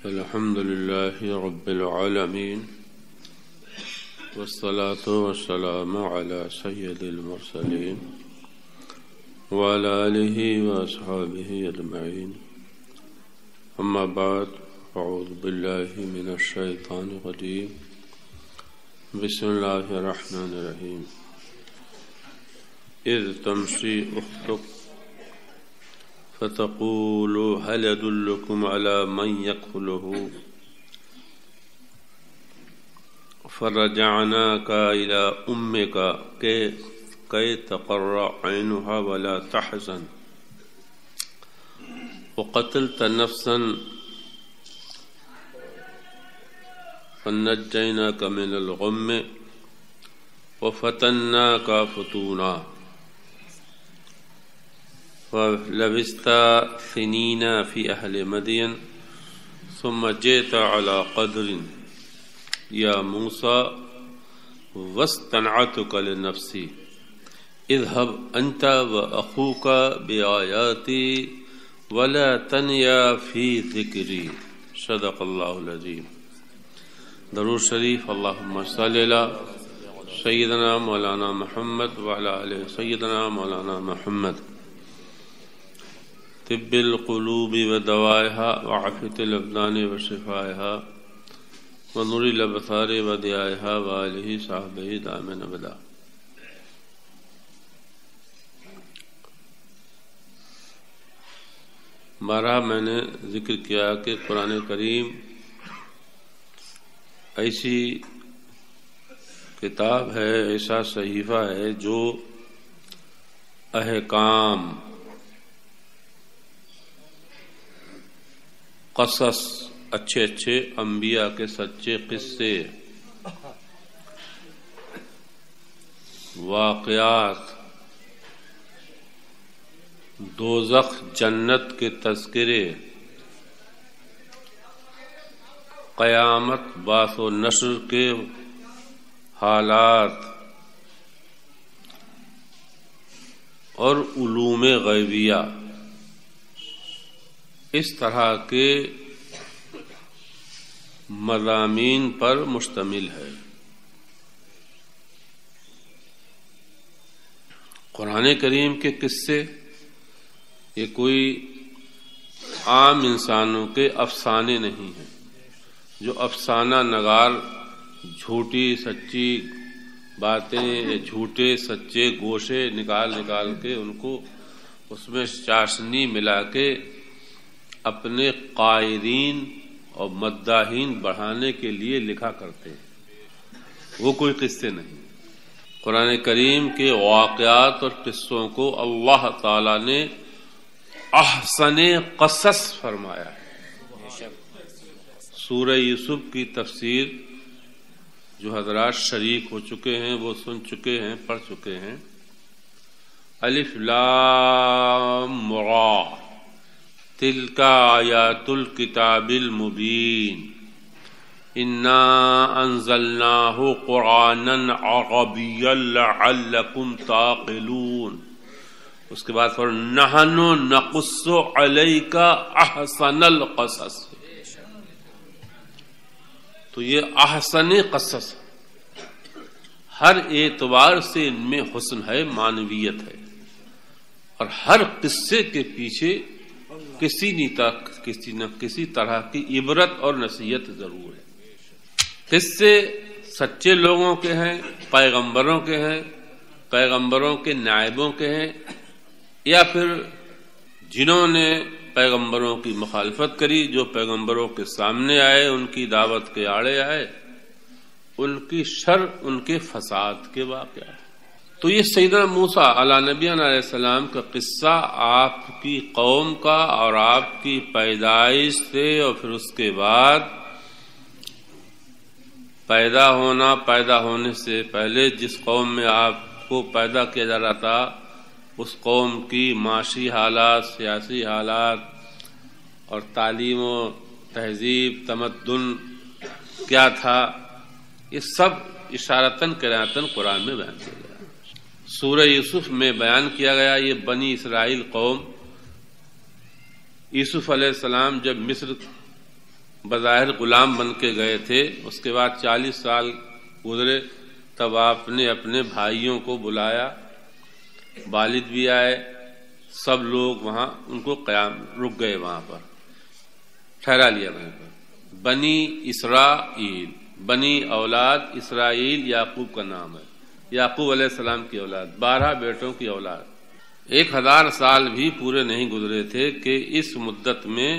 الحمد لله رب العالمين والصلاة والسلام على سيد المرسلين وعلى آله وأصحابه أجمعين أما بعد أعوذ بالله من الشيطان الرجيم بسم الله الرحمن الرحيم إذ تمشي أختك فتقول هل أدلكم على من يكفله فرجعناك إلى أمك كي تقر عينها ولا تحزن وقتلت نفسا فنجيناك من الغم وفتناك فتونا فلبثت سنين في أهل مدين ثم جئت على قدر يا موسى واصطنعتك لنفسي اذهب أنت وأخوك بآياتي ولا تنيا في ذكري صدق الله العظيم. درود شریف. اللهم صل على سيدنا مولانا محمد وعلى آل سيدنا مولانا محمد. طب القلوب ودوائها وعافية الأبدان وشفائها ونور الأبصار وضيائها وآله صحبه دائما أبدا. بارہا میں نے ذکر کیا کہ قرآن کریم ایسی کتاب ہے، ایسا صحیفہ ہے جو احکام، قصص، اچھے اچھے انبیاء کے سچے قصے، واقعات، دوزخ جنت کے تذکرے، قیامت بعث و نشر کے حالات اور علوم غیبیہ، اس طرح کے مضامین پر مشتمل ہے. قرآن کریم کے قصے یہ کوئی عام انسانوں کے افسانے نہیں ہیں جو افسانہ نگار جھوٹی سچی باتیں، جھوٹے سچے گوشے نکال کے ان کو اس میں چاشنی ملا کے اپنے قائرین اور مداحین بڑھانے کے لیے لکھا کرتے ہیں. وہ کوئی قصے نہیں. قرآن کریم کے واقعات اور قصوں کو اللہ تعالی نے احسن قصص فرمایا ہے. سورہ یوسف کی تفسیر جو حضرات شریک ہو چکے ہیں، وہ سن چکے ہیں، پڑھ چکے ہیں. الف لام را تلک آیات الکتاب المبین انا انزلناہ قرآنا عربیا لعلکم تعقلون. اس کے بعد نحن نقص علیک احسن القصص. تو یہ احسن قصص ہر اعتبار سے ان میں حسن ہے، معنویت ہے، اور ہر قصے کے پیچھے کسی نہ کسی طرح کی عبرت اور نصیحت ضرور ہے. قصے سچے لوگوں کے ہیں، پیغمبروں کے ہیں، پیغمبروں کے نائبوں کے ہیں، یا پھر جنہوں نے پیغمبروں کی مخالفت کری، جو پیغمبروں کے سامنے آئے، ان کی دعوت کے آڑے آئے، ان کی شر، ان کے فساد کے واقعات. تو یہ سیدنا موسیٰ علیہ نبینا علیہ السلام کا قصہ آپ کی قوم کا اور آپ کی پیدائش سے اور پھر اس کے بعد پیدا ہونے سے پہلے جس قوم میں آپ کو پیدا کیا جا رہا تھا، اس قوم کی معاشی حالات، سیاسی حالات اور تعلیم و تہذیب، تمدن کیا تھا، یہ سب اشارتاً قرائناً قرآن میں بیان کیا گیا. سورہ یوسف میں بیان کیا گیا یہ بنی اسرائیل قوم یوسف علیہ السلام جب مصر بظاہر غلام بن کے گئے تھے، اس کے بعد 40 سال گزرے، تب آپ نے اپنے بھائیوں کو بلایا، والد بھی آئے، سب لوگ وہاں ان کو قیام رک گئے، وہاں پر ٹھہرا لیا وہیں پر۔ بنی اسرائیل، بنی اولاد اسرائیل یعقوب کا نام ہے، یعقوب علیہ السلام کی اولاد، 12 بیٹوں کی اولاد۔ 1000 سال بھی پورے نہیں گزرے تھے کہ اس مدت میں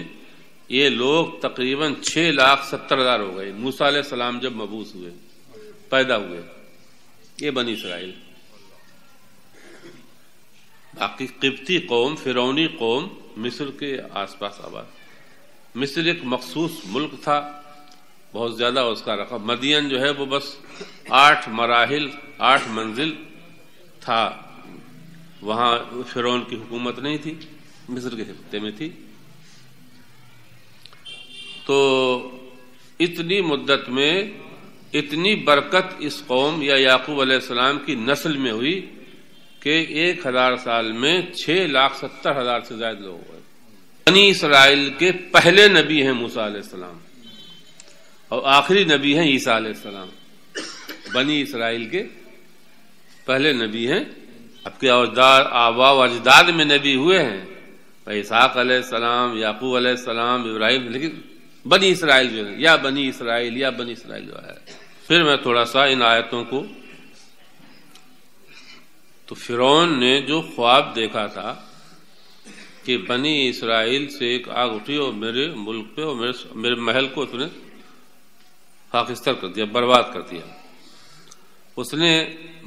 یہ لوگ تقریباً 6,70,000 ہو گئے۔ موسیٰ علیہ السلام جب مبعوث ہوئے، پیدا ہوئے، یہ بنی اسرائیل۔ باقی قبطی قوم، فرعونی قوم مصر کے آس پاس آباد۔ مصر ایک مخصوص ملک تھا، بہت زیادہ اس کا رقم۔ مدین جو ہے وہ بس 8 مراحل، 8 منزل تھا، وہاں فرعون کی حکومت نہیں تھی، مصر کے خطے میں تھی۔ تو اتنی مدت میں اتنی برکت اس قوم یا یعقوب علیہ السلام کی نسل میں ہوئی کہ 1000 سال میں 6,70,000 سے زائد لوگ ہوئے۔ بنی اسرائیل کے پہلے نبی ہیں موسیٰ علیہ السلام، اور آخری نبی ہیں عیسیٰ علیہ السلام۔ بنی اسرائیل کے پہلے نبی ہیں، اب کے آباء و اجداد میں نبی ہوئے ہیں، اسحاق علیہ السلام، یعقوب علیہ السلام، ابراہیم، لیکن بنی اسرائیل جو ہے، یا بنی اسرائیل یا بنی اسرائیل جو ہے۔ پھر میں تھوڑا سا ان آیتوں کو، تو فرعون نے جو خواب دیکھا تھا کہ بنی اسرائیل سے ایک آگ اٹھی اور میرے ملک پہ اور میرے محل کو اس نے خاکستر کر دیا، برباد کر دیا۔ اس نے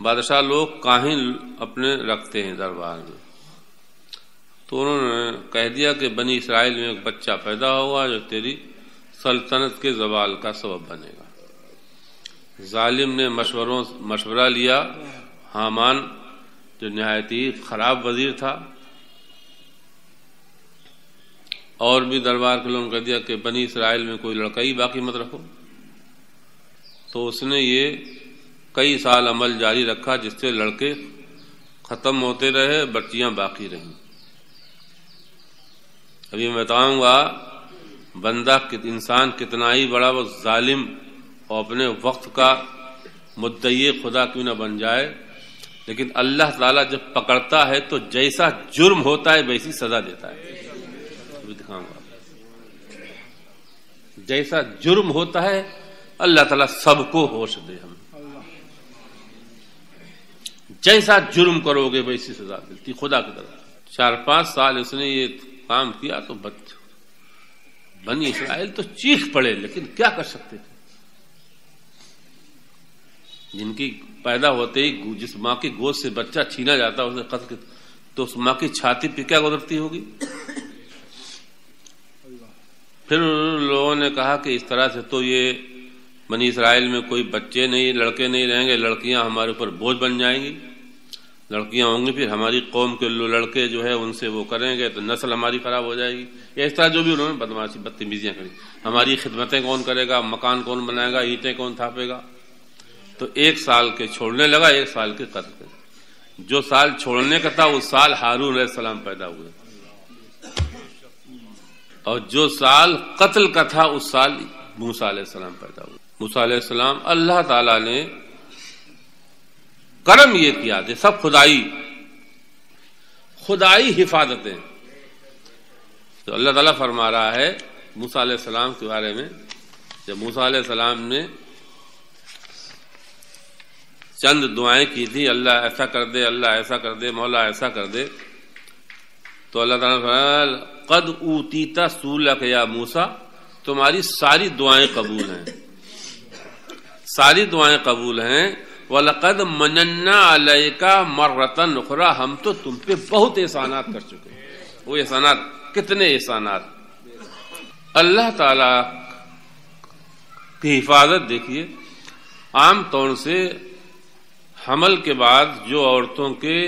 بادشاہ لوگ کاہن اپنے رکھتے ہیں دربار میں، تو انہوں نے کہہ دیا کہ بنی اسرائیل میں ایک بچہ پیدا ہوگا جو تیری سلطنت کے زوال کا سبب بنے گا۔ ظالم نے مشورہ لیا، حامان جو نہایت ہی خراب وزیر تھا، اور بھی دربار کے لوگوں نے کہہ دیا کہ بنی اسرائیل میں کوئی لڑکا ہی باقی مت رکھو۔ تو اس نے یہ کئی سال عمل جاری رکھا، جس سے لڑکے ختم ہوتے رہے، بچیاں باقی رہیں۔ ابھی میں بتاؤں گا بندہ انسان کتنا ہی بڑا وہ ظالم اور اپنے وقت کا مدعی خدا کیوں نہ بن جائے، لیکن اللہ تعالیٰ جب پکڑتا ہے تو جیسا جرم ہوتا ہے ویسی سزا دیتا ہے۔ دکھاؤں گا جیسا جرم ہوتا ہے، اللہ تعالیٰ سب کو ہوش دے، ہم جیسا جرم کرو گے ویسی سزا ملتی خدا کی طرف۔ 4-5 سال اس نے یہ کام کیا تو بنی اسرائیل تو چیخ پڑے، لیکن کیا کر سکتے تھے؟ جن کی پیدا ہوتے ہی جس ماں کی گود سے بچہ چھینا جاتا اسے قتل، تو اس ماں کی چھاتی پہ کیا گزرتی ہوگی؟ پھر لوگوں نے کہا کہ اس طرح سے تو یہ بنی اسرائیل میں کوئی بچے نہیں، لڑکے نہیں رہیں گے، لڑکیاں ہمارے اوپر بوجھ بن جائیں گی، لڑکیاں ہوں گی، پھر ہماری قوم کے لڑکے جو ہے ان سے وہ کریں گے تو نسل ہماری خراب ہو جائے گی، یا اس طرح جو بھی انہوں نے بدماشی بدتمیزیاں کری۔ ہماری خدمتیں کون کرے گا، مکان کون بنائے گا، اینٹیں کون تھاپے گا؟ تو 1 سال کے چھوڑنے لگا، 1 سال کے قتل کر۔ جو سال چھوڑنے کا تھا اس سال ہارون علیہ السلام پیدا ہوئے، اور جو سال قتل کا تھا اس سال موسیٰ علیہ السلام پیدا ہوئے۔ موسیٰ علیہ السلام، اللہ تعالیٰ نے کرم یہ کیا تھے، سب خدائی حفاظتیں۔ تو اللہ تعالیٰ فرما رہا ہے موسیٰ علیہ السلام کے بارے میں، جب موسیٰ علیہ السلام نے چند دعائیں کی تھی، اللہ ایسا کر دے، اللہ ایسا کر دے، مولا ایسا کر دے، تو اللہ تعالیٰ نے فرمایا قد اوتیت سؤلک یا موسیٰ، تمہاری ساری دعائیں قبول ہیں، ساری دعائیں قبول ہیں۔ وَلَقَدْ مَنَنَّا عَلَيْكَ مَرَّةً أُخْرَىٰ، ہم تو تم پہ بہت احسانات کر چکے ہیں۔ وہ احسانات کتنے احسانات؟ اللہ تعالی کی حفاظت دیکھیے، عام طور سے حمل کے بعد جو عورتوں کے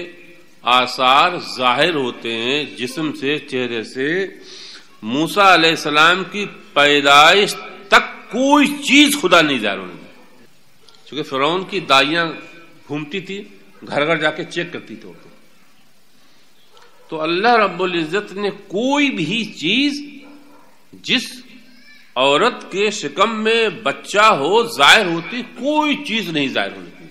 آثار ظاہر ہوتے ہیں جسم سے، چہرے سے، موسیٰ علیہ السلام کی پیدائش تک کوئی چیز خدا نہیں ظاہر ہونے دی، چونکہ فرعون کی دائیاں گھومتی تھی، گھر گھر جا کے چیک کرتی تھی۔ تو اللہ رب العزت نے کوئی بھی چیز جس عورت کے شکم میں بچہ ہو ظاہر ہوتی کوئی چیز نہیں ظاہر ہونے کی،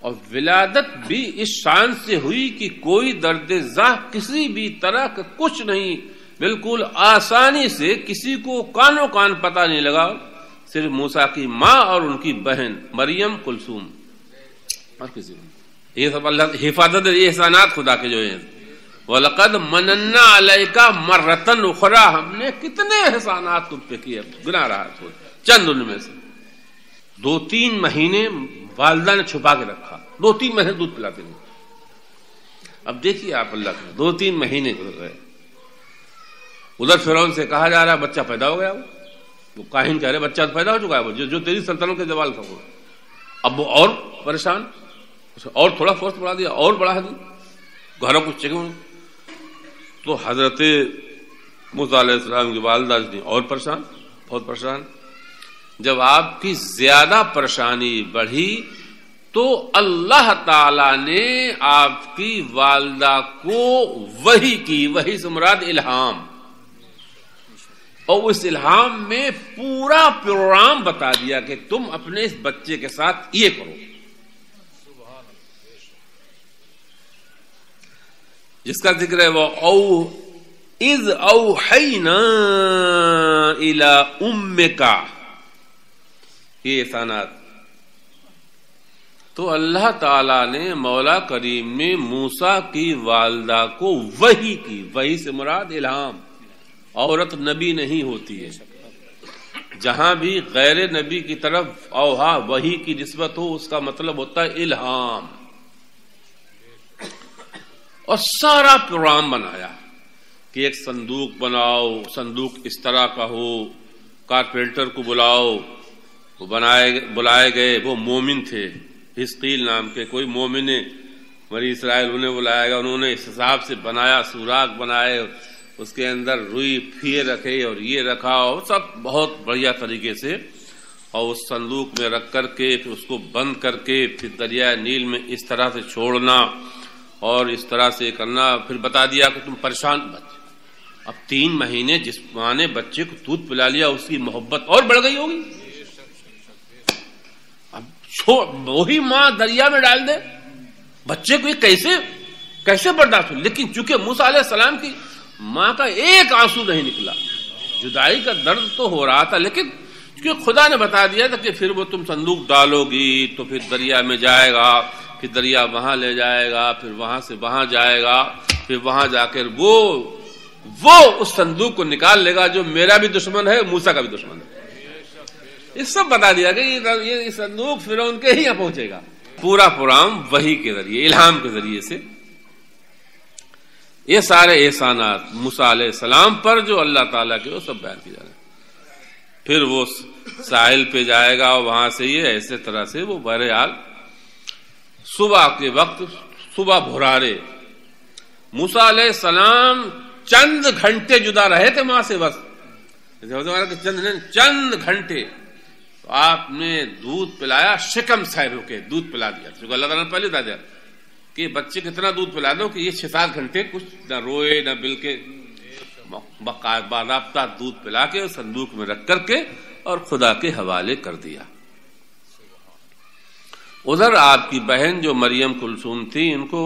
اور ولادت بھی اس شان سے ہوئی کہ کوئی درد زاہ کسی بھی طرح کا کچھ نہیں، بالکل آسانی سے کسی کو کانوں کان پتہ نہیں لگا، صرف موسیٰ کی ماں اور ان کی بہن مریم کلثوم اور کسی کو۔ یہ سب اللہ حفاظت، یہ احسانات خدا کے جو ہیں۔ وَلَقَدْ مَنَنَّا عَلَيْكَ مَرَّةً أُخْرَىٰ، ہم نے کتنے احسانات تم پہ کیے، گنا رہا ہے چند ان میں سے۔ 2-3 مہینے والدہ نے چھپا کے رکھا، 2-3 مہینے دودھ پلاتے رہے۔ اب دیکھیے آپ اللہ کا 2-3 مہینے گزر گئے، ادھر فرعون سے کہا جا رہا بچہ پیدا ہو گیا، وہ کاہن کہہ رہے بچہ پیدا ہو چکا ہے، جو تیری سلطنت کے زوال تھا وہ۔ اب وہ اور پریشان، اور تھوڑا فورس بڑھا دیا، اور بڑھا دیا، گھروں کو چکے۔ تو حضرت موسیٰ علیہ السلام کی والدہ نے اور پریشان، بہت پریشان۔ جب آپ کی زیادہ پریشانی بڑھی تو اللہ تعالی نے آپ کی والدہ کو وحی کی، وحی سے مراد الہام، اور اس الہام میں پورا پروگرام بتا دیا کہ تم اپنے اس بچے کے ساتھ یہ کرو، جس کا ذکر ہے وہ اذ اوحینا الی امک، یہ احسانات۔ تو اللہ تعالی نے مولا کریم نے موسیٰ کی والدہ کو وحی کی، وحی سے مراد الہام۔ عورت نبی نہیں ہوتی ہے، جہاں بھی غیر نبی کی طرف اوہا وحی کی نسبت ہو اس کا مطلب ہوتا ہے الہام۔ اور سارا پروگرام بنایا کہ ایک صندوق بناؤ، صندوق اس طرح کا ہو، کارپینٹر کو بلاؤ، وہ بلائے گئے، وہ مومن تھے، حزقیل نام کے کوئی مومن بنی اسرائیل، انہیں بلایا گیا، انہوں نے اس حساب سے بنایا، سوراخ بنائے، اس کے اندر روئی پھیے رکھے اور یہ رکھا، اور سب بہت بڑھیا طریقے سے، اور اس صندوق میں رکھ کر کے پھر اس کو بند کر کے پھر دریائے نیل میں اس طرح سے چھوڑنا اور اس طرح سے کرنا۔ پھر بتا دیا کہ تم پریشان بچے، اب 3 مہینے جس ماں نے بچے کو دودھ پلا لیا اس کی محبت اور بڑھ گئی ہوگی، اب وہی ماں دریا میں ڈال دے بچے کو، یہ کیسے برداشت ہو؟ لیکن چونکہ موسیٰ علیہ السلام کی ماں کا ایک آنسو نہیں نکلا، جدائی کا درد تو ہو رہا تھا، لیکن کیونکہ خدا نے بتا دیا تھا کہ پھر وہ تم صندوق ڈالو گی تو پھر دریا میں جائے گا، پھر دریا وہاں لے جائے گا، پھر وہاں سے وہاں جائے گا، پھر وہاں جا کر وہ اس صندوق کو نکال لے گا جو میرا بھی دشمن ہے، موسیٰ کا بھی دشمن ہے۔ یہ سب بتا دیا کہ یہ صندوق فرعون کے ہی یہاں پہنچے گا۔ پورا پروگرام وحی کے ذریعے، الہام کے ذریعے سے یہ سارے احسانات موسیٰ علیہ السلام پر جو اللہ تعالیٰ کے وہ سب بیان کیے جا رہے ہیں۔ پھر وہ ساحل پہ جائے گا، وہاں سے یہ ایسے طرح سے وہ بہرحال صبح کے وقت، صبح بھرارے، موسیٰ علیہ السلام چند گھنٹے جدا رہے تھے ماں سے، بس چند گھنٹے، تو آپ نے دودھ پلایا، شکم سیر ہو کے دودھ پلا دیا، کیونکہ اللہ تعالیٰ نے پہلے بتا دیا کہ بچے کتنا دودھ پلا دو کہ یہ 6-7 گھنٹے کچھ نہ روئے نہ بل کے، باضابطہ دودھ پلا کے صندوق میں رکھ کر کے اور خدا کے حوالے کر دیا۔ ادھر آپ کی بہن جو مریم کلثوم تھی، ان کو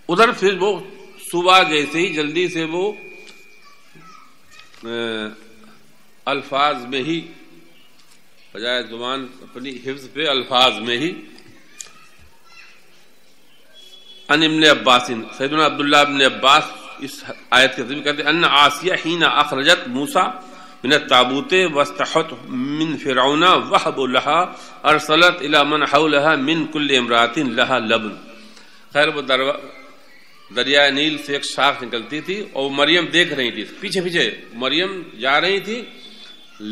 ادھر پھر وہ صبح جیسے ہی جلدی سے وہ الفاظ میں ہی بجائے زبان اپنی حفظ پہ الفاظ میں ہی ان ابن عباس، سیدنا عبداللہ ابن عباس اس آیت کے ذکر کرتے ہیں ان آسیہ حین اخرجت موسیٰ من التابوت واستحت من فرعون وهب لها ارسلت الى من حولها من كل امرأة لها لبن۔ خیر وہ دریائے نیل سے ایک شاخ نکلتی تھی اور مریم دیکھ رہی تھی، پیچھے پیچھے مریم جا رہی تھی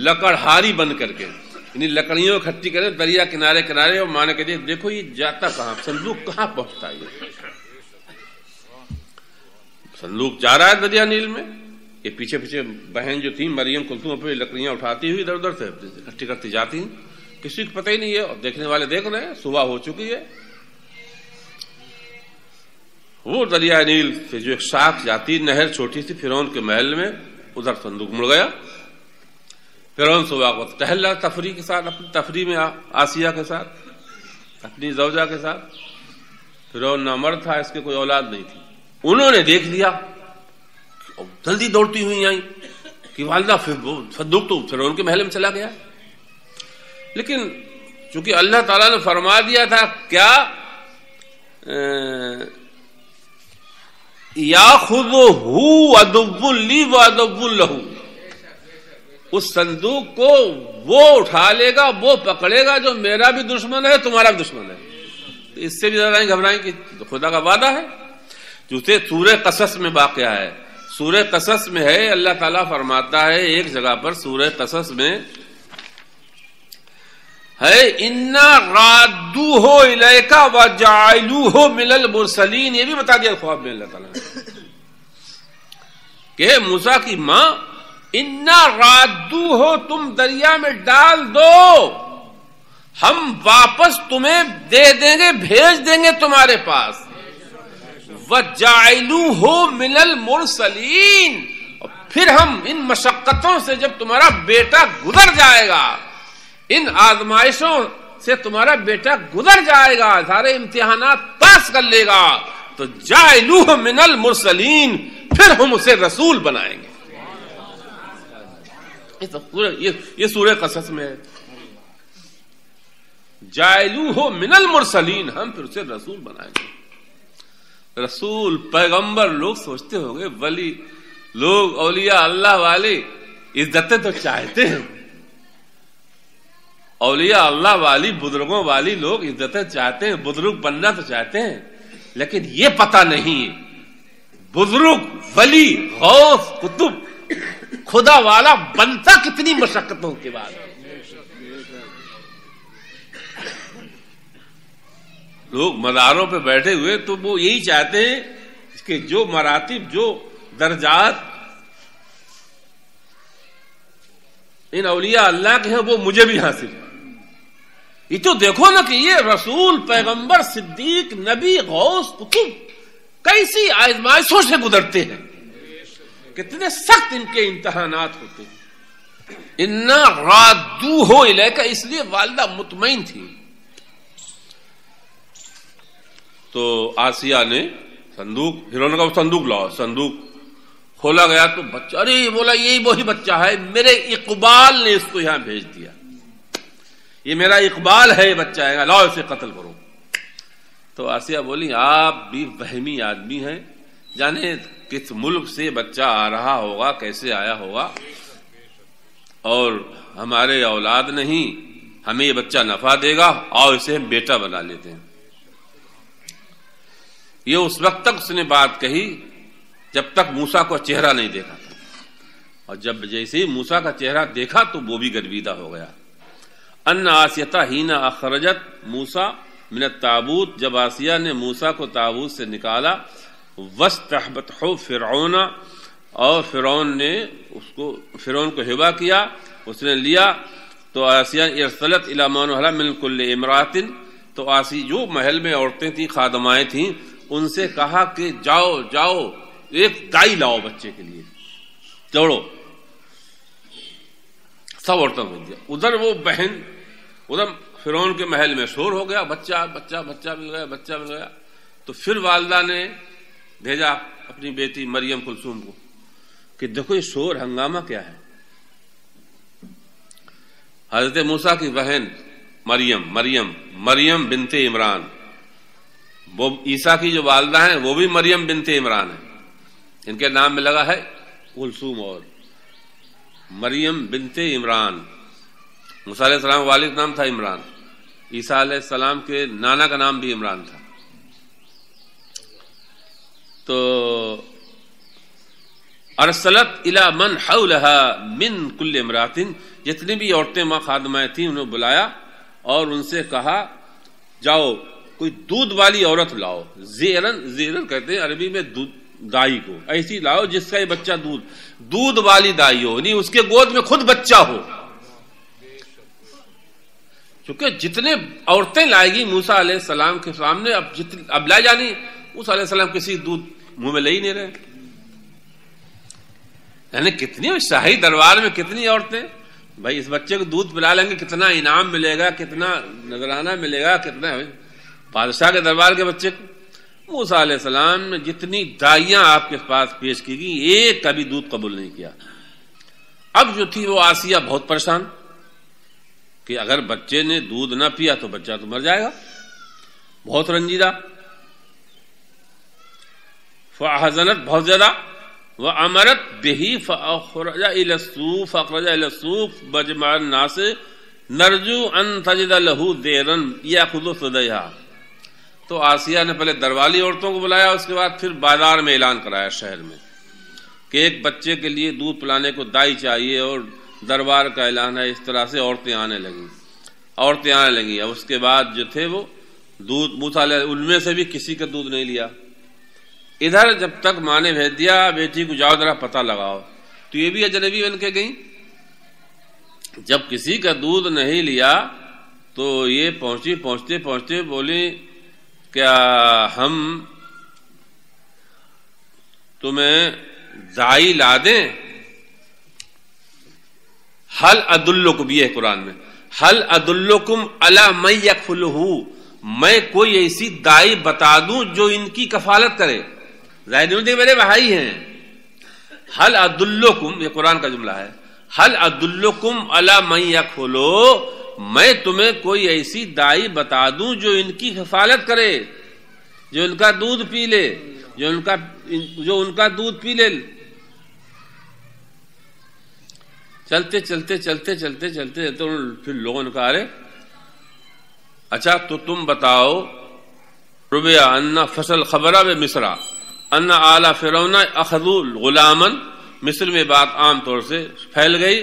لکڑہاری بن کر کے، یعنی لکڑیوں اکٹھی کرے دریا کنارے کنارے، اور ماں نے کہتی دیکھو یہ جاتا کہاں، صندوق کہاں پہنچتا ہے، صندوق جا رہا ہے دریا نیل میں، یہ پیچھے پیچھے بہن جو تھی مریم کلثوم پہ لکڑیاں اٹھاتی ہوئی ادھر ادھر سے اکٹھی کرتی جاتی ہیں، کسی کو پتہ ہی نہیں ہے، اور دیکھنے والے دیکھ رہے ہیں، صبح ہو چکی ہے۔ وہ دریا نیل سے جو ایک شاخ جاتی نہر چھوٹی سی فرعون کے محل میں، ادھر صندوق مڑ گیا. فرعون صبح وقت ٹہل رہا تفریح کے ساتھ، اپنی تفریح میں آسیہ کے ساتھ، اپنی زوجہ کے ساتھ. فرعون نامرد تھا، اس کے کوئی اولاد نہیں تھی. انہوں نے دیکھ لیا، جلدی دوڑتی ہوئی آئی کہ والدہ صندوق تو فرعون کے محل میں چلا گیا. لیکن چونکہ اللہ تعالیٰ نے فرما دیا تھا کیا یاخذہ عدو لی و عدو لہ، اس صندوق کو وہ اٹھا لے گا، وہ پکڑے گا جو میرا بھی دشمن ہے تمہارا بھی دشمن ہے. اس سے بھی زیادہ نہیں گھبرائیں کہ خدا کا وعدہ ہے. جسے سورہ قصص میں واقعہ ہے، سورہ قصص میں ہے، اللہ تعالیٰ فرماتا ہے ایک جگہ پر سورہ قصص میں ہے انا رادوہ الیک وجعلوہ من المرسلین. یہ بھی بتا دیا خواب میں اللہ تعالیٰ نے کہ موسیٰ کی ماں انا رادوہ، تم دریا میں ڈال دو، ہم واپس تمہیں دے دیں گے، بھیج دیں گے تمہارے پاس. وجعلوہ من المرسلین، اور پھر ہم ان مشقتوں سے جب تمہارا بیٹا گزر جائے گا، ان آزمائشوں سے تمہارا بیٹا گزر جائے گا، سارے امتحانات پاس کر لے گا، تو جعلوہ من المرسلین، پھر ہم اسے رسول بنائیں گے. یہ سورہ قصص میں ہے. جعلوہ من المرسلین، ہم پھر اسے رسول بنائیں گے. رسول پیغمبر لوگ سوچتے ہوں گے، ولی لوگ اولیاء اللہ والے عزتیں تو چاہتے ہیں، اولیاء اللہ والی بزرگوں والی لوگ عزتیں چاہتے ہیں، بزرگ بننا تو چاہتے ہیں، لیکن یہ پتہ نہیں بزرگ ولی غوث قطب خدا والا بنتا کتنی مشقتوں کے بعد. لوگ مزاروں پہ بیٹھے ہوئے تو وہ یہی چاہتے ہیں کہ جو مراتب، جو درجات ان اولیاء اللہ کے ہیں وہ مجھے بھی حاصل ہے. یہ تو دیکھو نا کہ یہ رسول، پیغمبر، صدیق، نبی، غوث قطب کیسی آزمائشوں سے گزرتے ہیں، کتنے سخت ان کے امتحانات ہوتے ہیں. انا رادوہ الیک، اس لیے والدہ مطمئن تھی. تو آسیہ نے صندوق، فرعون کا صندوق لاؤ، صندوق کھولا گیا تو بچہ، ارے بولا یہی وہی بچہ ہے، میرے اقبال نے اس کو یہاں بھیج دیا، یہ میرا اقبال ہے، یہ بچہ ہے، لاؤ اسے قتل کرو. تو آسیہ بولی آپ بھی وہمی آدمی ہیں، جانے کس ملک سے بچہ آ رہا ہوگا، کیسے آیا ہوگا، اور ہمارے اولاد نہیں، ہمیں یہ بچہ نفع دے گا، اور اسے ہم بیٹا بنا لیتے ہیں. یہ اس وقت تک اس نے بات کہی جب تک موسیٰ کو چہرہ نہیں دیکھا تھا، اور جب جیسے ہی موسیٰ کا چہرہ دیکھا تو وہ بھی گرویدہ ہو گیا. ان آسیہ حین اخرجت موسیٰ من التابوت، جب آسیہ نے موسیٰ کو تابوت سے نکالا، واستحبته فرعون، اور فرعون نے فرعون کو ہبہ کیا، اس نے لیا. تو آسیہ ارسلت الی من حل من کل امرأۃ، تو آسی جو محل میں عورتیں تھیں، خادمائیں تھیں، ان سے کہا کہ جاؤ جاؤ ایک دائی لاؤ بچے کے لیے، دوڑو. سب عورتوں کو دیا. ادھر وہ بہن، ادھر فرعون کے محل میں شور ہو گیا، بچہ بچہ بچہ مل گیا، بچہ مل گیا. تو پھر والدہ نے بھیجا اپنی بیٹی مریم کلثوم کو کہ دیکھو یہ شور ہنگامہ کیا ہے. حضرت موسیٰ کی بہن مریم بنت عمران، وہ عیسیٰ کی جو والدہ ہیں وہ بھی مریم بنت عمران ہیں، ان کے نام میں لگا ہے کلثوم. اور مریم بنت عمران، موسیٰ علیہ السلام والد نام تھا عمران، عیسیٰ علیہ السلام کے نانا کا نام بھی عمران تھا. تو ارسلت الی من حولها من کل امرات، جتنی بھی عورتیں ماں خادمائیں تھیں انہوں بلایا اور ان سے کہا جاؤ کوئی دودھ والی عورت لاؤ. زیرن کہتے ہیں عربی میں دائی کو، ایسی لاؤ جس کا یہ بچہ دودھ والی دائی ہو، نہیں اس کے گود میں خود بچہ ہو. چونکہ جتنے عورتیں لائے گی موسیٰ علیہ السلام کے سامنے، اب لائے جانی، موسیٰ علیہ السلام کسی دودھ منہ میں لے ہی نہیں رہے. یعنی کتنی شاہی دربار میں کتنی عورتیں، بھائی اس بچے کو دودھ پلا لیں گے کتنا انعام ملے گا، کتنا نذرانہ ملے گا، کتنا بادشاہ کے دربار کے بچے کو۔ موسیٰ علیہ السلام نے جتنی دائیاں آپ کے پاس پیش کی گئی ایک کبھی دودھ قبول نہیں کیا۔ اب جو تھی وہ آسیہ بہت پریشان کہ اگر بچے نے دودھ نہ پیا تو بچہ تو مر جائے گا، بہت رنجیدہ، فحزنت بہت زیادہ، وامرت به فاخرج الى السوق بجمع الناس نرجو ان تجد له دیرا یاخذ ثدیہا۔ تو آسیہ نے پہلے دروالی عورتوں کو بلایا، اس کے بعد پھر بازار میں اعلان کرایا شہر میں کہ ایک بچے کے لیے دودھ پلانے کو دائی چاہیے، اور دربار کا اعلان ہے۔ اس طرح سے عورتیں آنے لگیں۔ اب اس کے بعد جو تھے وہ دودھ موسیٰ علیہ، ان میں سے بھی کسی کا دودھ نہیں لیا۔ ادھر جب تک ماں نے بھیج دیا بیٹی کو جاؤ ذرا پتہ لگاؤ، تو یہ بھی اجنبی بن کے گئیں۔ جب کسی کا دودھ نہیں لیا تو یہ پہنچتے بولی کیا ہم تمہیں دائی لا دیں؟ حل ادلکم، یہ ہے قرآن میں، حل ادلکم علی من یکفلہ، میں کوئی ایسی دائی بتا دوں جو ان کی کفالت کرے۔ ظاہر میرے بھائی ہیں۔ حل ادلکم، یہ قرآن کا جملہ ہے، حل ادلکم علی من یکفلہ، میں تمہیں کوئی ایسی دائی بتا دوں جو ان کی کفالت کرے، جو ان کا دودھ پی لے، جو ان کا دودھ پی لے۔ چلتے پھر لوگوں نے کہا ارے اچھا تو تم بتاؤ، ربیا ان فصل خبرہ میں مصرا ان اعلی فرعون اخذوا غلاما، مصر میں بات عام طور سے پھیل گئی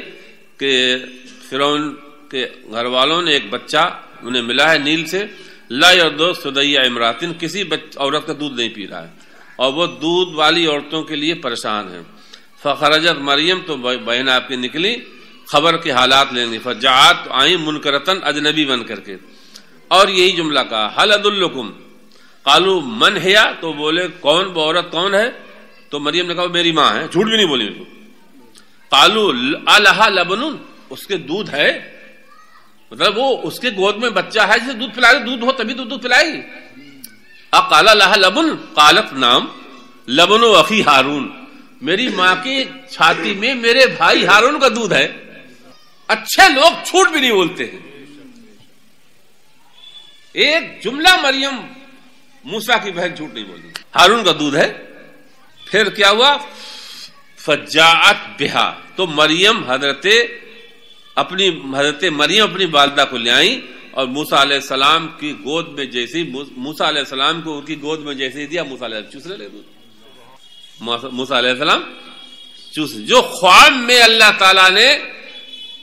کہ فرعون کے گھر والوں نے ایک بچہ انہیں ملا ہے نیل سے، لا یرضع ثدی امرات، کسی عورت کا دودھ نہیں پی رہا ہے اور وہ دودھ والی عورتوں کے لیے پریشان ہیں۔ فخرجت مریم، تو بہن آپ کی نکلی خبر کے حالات لیں گی، فجاءت، آئیں منکرتن، اجنبی بن کر کے، اور یہی جملہ کہا حل ادلکم، قالوا من ہی، تو بولے کون، وہ عورت کون ہے؟ تو مریم نے کہا میری ماں ہے، جھوٹ بھی نہیں بولی۔ قالوا الہا لبن، اس کے دودھ ہے، مطلب وہ اس کے گود میں بچہ ہے جسے دودھ پلائے، دودھ ہو تبھی تو دودھ پلائے گی۔ اقال لها لبن قالت نام لبن اخی ہارون، میری ماں کی چھاتی میں میرے بھائی ہارون کا دودھ ہے۔ اچھے لوگ جھوٹ بھی نہیں بولتے ہیں۔ ایک جملہ مریم موسیٰ کی بہن جھوٹ نہیں بولتی، ہارون کا دودھ ہے۔ پھر کیا ہوا؟ فجاءت بہا، تو حضرت مریم اپنی والدہ کو لے آئیں، اور موسیٰ علیہ السلام کی گود میں جیسے موسیٰ علیہ السلام کو ان کی گود میں جیسے دیا، موسیٰ علیہ السلام چوسنے لگے دودھ، موسیٰ علیہ السلام چوس، جو خواب میں اللہ تعالیٰ نے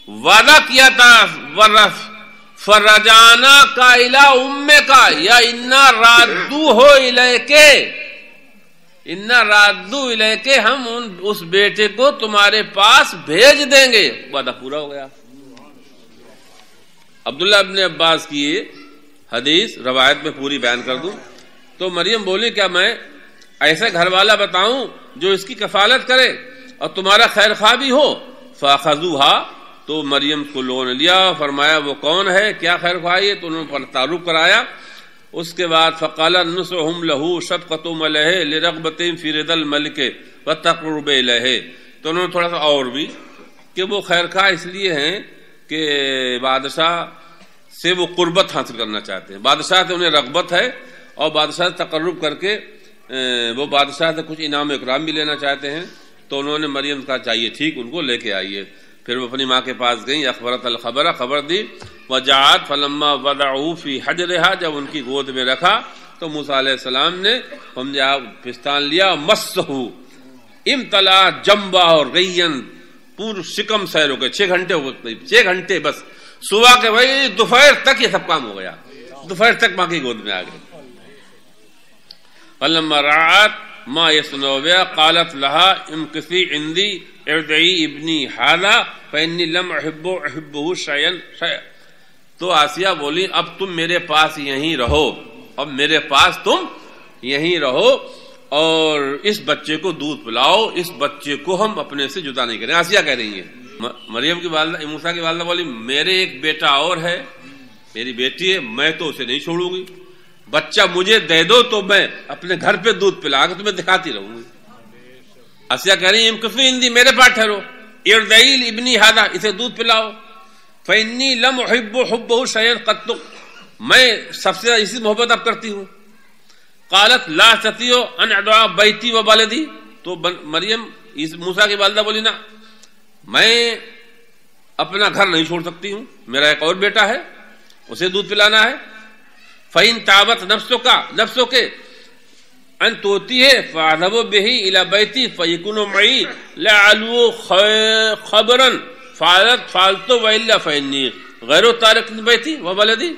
وعدہ کیا تھا، فرجانا کا الی امک یا انا رادوہ الیک، انا رادو الیک، ہم اس بیٹے کو تمہارے پاس بھیج دیں گے۔ وعدہ پورا ہو گیا۔ عبداللہ ابن عباس کی یہ حدیث روایت میں پوری بیان کر دوں تو مریم بولی کیا میں ایسے گھر والا بتاؤں جو اس کی کفالت کرے اور تمہارا خیر خواہ بھی ہو؟ فاخذوها، تو مریم کو لوگوں نے لیا، فرمایا وہ کون ہے، کیا خیر خواہی ہے، تو انہوں نے تعارف کرایا۔ اس کے بعد فقال نصحهم له شفقتهم علیہ لرغبت فی رضا الملک وتقرب الیہ، تو انہوں نے تھوڑا سا اور بھی کہ وہ خیر خواہ اس لیے ہیں کہ بادشاہ سے وہ قربت حاصل کرنا چاہتے ہیں، بادشاہ سے انہیں رغبت ہے اور بادشاہ سے تقرب کر کے وہ بادشاہ سے کچھ انعام و اکرام بھی لینا چاہتے ہیں۔ تو انہوں نے مریم کا چاہیے ٹھیک، ان کو لے کے آئیے۔ پھر وہ اپنی ماں کے پاس گئیں، اخبرت الخبر، خبر دی، وجاءت فلما وضعوا فی حجرها، جب ان کی گود میں رکھا تو موسیٰ علیہ السلام نے پستان لیا، مسہ امتلا جمبا اور ریین، پور شکم سیر ہو گئے، 6 گھنٹے ہو گئے، 6 گھنٹے بس، صبح کے بھائی دوپہر تک یہ سب کام ہو گیا، دوپہر تک ماں کی گود میں آ گئے۔ فلما رأت ما يصنع بها قالت لها امكثي عندي ارضعي ابني هذا فاني لم احبه شيئا، تو آسیہ بولی اب تم میرے پاس یہیں رہو، اب میرے پاس تم یہیں رہو، اور اس بچے کو دودھ پلاؤ، اس بچے کو ہم اپنے سے جدا نہیں کریں. آسیہ کہہ رہی ہیں. مریم کی والدہ، موسیٰ کی والدہ بولی میرے ایک بیٹا اور ہے، میری بیٹی ہے، میں تو اسے نہیں چھوڑوں گی، بچہ مجھے دے دو تو میں اپنے گھر پہ دودھ پلا کے تمہیں دکھاتی رہوں گی. آسیہ کہہ رہی ہیں کفی اندی، میرے پاس ٹھہرو، ارضعیل ابنی ھذا، اسے دودھ پلاؤ. فإنی لم احب حبہ شیئا قط، میں سب سے اسی محبت اب کرتی ہوں. قالت لا استطیع ان ادع بیتی و بلدی، تو مریم موسیٰ کی والدہ بولی نا میں اپنا گھر نہیں چھوڑ سکتی ہوں، میرا ایک اور بیٹا ہے، اسے دودھ پلانا ہے. فإن تعبت نفسک ان توتی ہے فاذهب به الى بیتی فیکون معی لعلو خبرا فعلت والا فإنی غیر تارک بیتی و بلدی.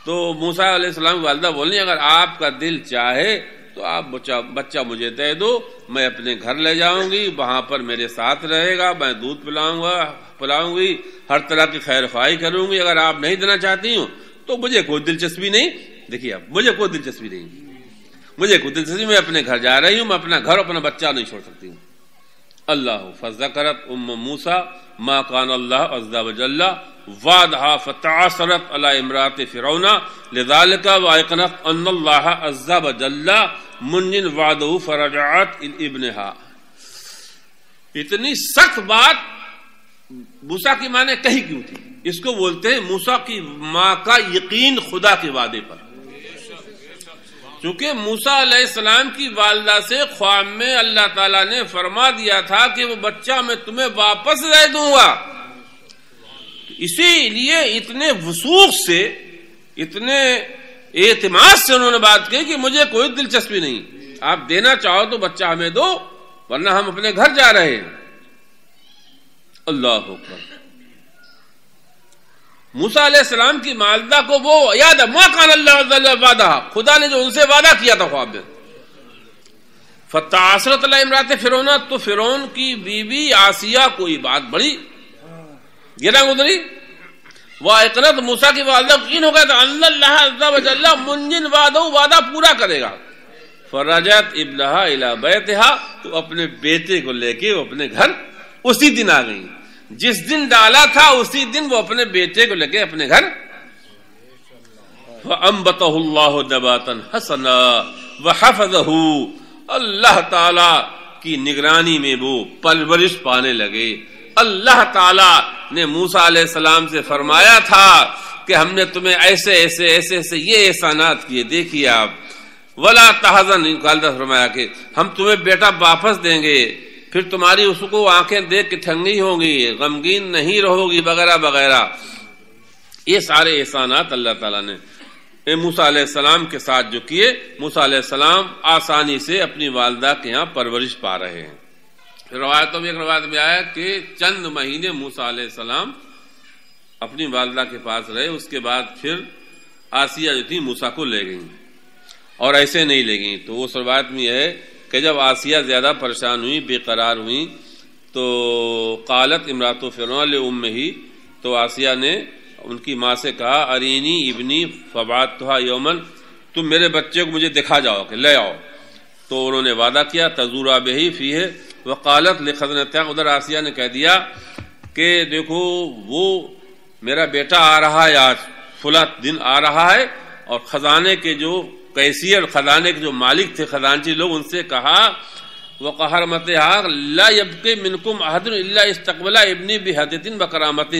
تو موسیٰ علیہ السلام کی والدہ بولنی اگر آپ کا دل چاہے تو آپ بچہ مجھے دے دو، میں اپنے گھر لے جاؤں گی، وہاں پر میرے ساتھ رہے گا، میں دودھ پلاؤں گی، ہر طرح کی خیر خواہی کروں گی. اگر آپ نہیں دینا چاہتی ہوں تو مجھے کوئی دلچسپی نہیں. دیکھیے اب مجھے کوئی دلچسپی نہیں، میں اپنے گھر جا رہی ہوں، میں اپنا گھر اپنا بچہ نہیں چھوڑ سکتی ہوں. اللہ فذکرت موسیٰ ما کان اللہ عز وجل وعدها فتعاثرت على امرأة فرعون لذلك وأيقنت ان اللہ عز وجل منجن وعده فرجعت الى ابنها. اتنی سخت بات موسیٰ کی ماں نے کہی کیوں تھی؟ اس کو بولتے ہیں موسیٰ کی ماں کا یقین خدا کے وعدے پر. چونکہ موسیٰ علیہ السلام کی والدہ سے خواب میں اللہ تعالیٰ نے فرما دیا تھا کہ وہ بچہ میں تمہیں واپس دے دوں گا، اسی لیے اتنے وثوق سے، اتنے اعتماد سے انہوں نے بات کی کہ مجھے کوئی دلچسپی نہیں، آپ دینا چاہو تو بچہ ہمیں دو ورنہ ہم اپنے گھر جا رہے ہیں. اللہ اکبر. موسیٰ علیہ السلام کی والدہ کو وہ یاد ہے ما کان اللہ عز وجل وعدہ، خدا نے جو ان سے وعدہ کیا تھا خواب میں. فتعاثرت علی امرأۃ فرعون، تو فرعون کی بیوی آسیہ کوئی بات بڑی گرا گزری. وَأَيْقَنَتْ موسیٰ کی والدہ یقین ہو گیا تھا ان اللہ عز وجل منجن وعدہ پورا کرے گا. فرجعت ابنہا الی بیتہا، تو اپنے بیٹے کو لے کے وہ اپنے گھر اسی دن آ گئی. جس دن ڈالا تھا اسی دن وہ اپنے بیٹے کو لے کے اپنے گھر. فَأَنبَتَهُ اللَّهُ نَبَاتًا حَسَنًا وَحَفَظَهُ، اللہ تعالی کی نگرانی میں وہ پرورش پانے لگے. اللہ تعالی نے موسیٰ علیہ السلام سے فرمایا تھا کہ ہم نے تمہیں ایسے ایسے ایسے ایسے یہ احسانات کیے، دیکھیے آپ. وَلَا تَحْزَنْ، قالدہ فرمایا کہ ہم تمہیں بیٹا واپس دیں گے، پھر تمہاری اس کو آنکھیں دیکھ کے ٹھنگی ہوں گی، غمگین نہیں رہو گی، وغیرہ وغیرہ. یہ سارے احسانات اللہ تعالیٰ نے موسیٰ علیہ السلام کے ساتھ جو کیے، موسیٰ علیہ السلام آسانی سے اپنی والدہ کے ہاں پرورش پا رہے ہیں. روایتوں میں ایک روایت میں آیا کہ چند مہینے موسیٰ علیہ السلام اپنی والدہ کے پاس رہے، اس کے بعد پھر آسیہ جو تھی موسیٰ کو لے گئیں، اور ایسے نہیں لے گئیں. تو اس روایت میں ہے کہ جب آسیہ زیادہ پریشان ہوئی، بے قرار ہوئی، تو قالت امرأۃ فرعون لأمہ، تو آسیہ نے ان کی ماں سے کہا ارینی ابنی فبعثتها یوما، تم میرے بچے کو مجھے دکھا جاؤ کہ لے آؤ. تو انہوں نے وعدہ کیا تزورا بہی فیہ وقالت لخزنتها، ادھر آسیہ نے کہہ دیا کہ دیکھو وہ میرا بیٹا آ رہا ہے، آج فلاں دن آ رہا ہے، اور خزانے کے جو کیسیر، خزانے کے جو مالک تھے، خزانچی لوگ، ان سے کہا وقہرمتها لا يبقي منكم احد الا استقبل ابني بهدية وكرامة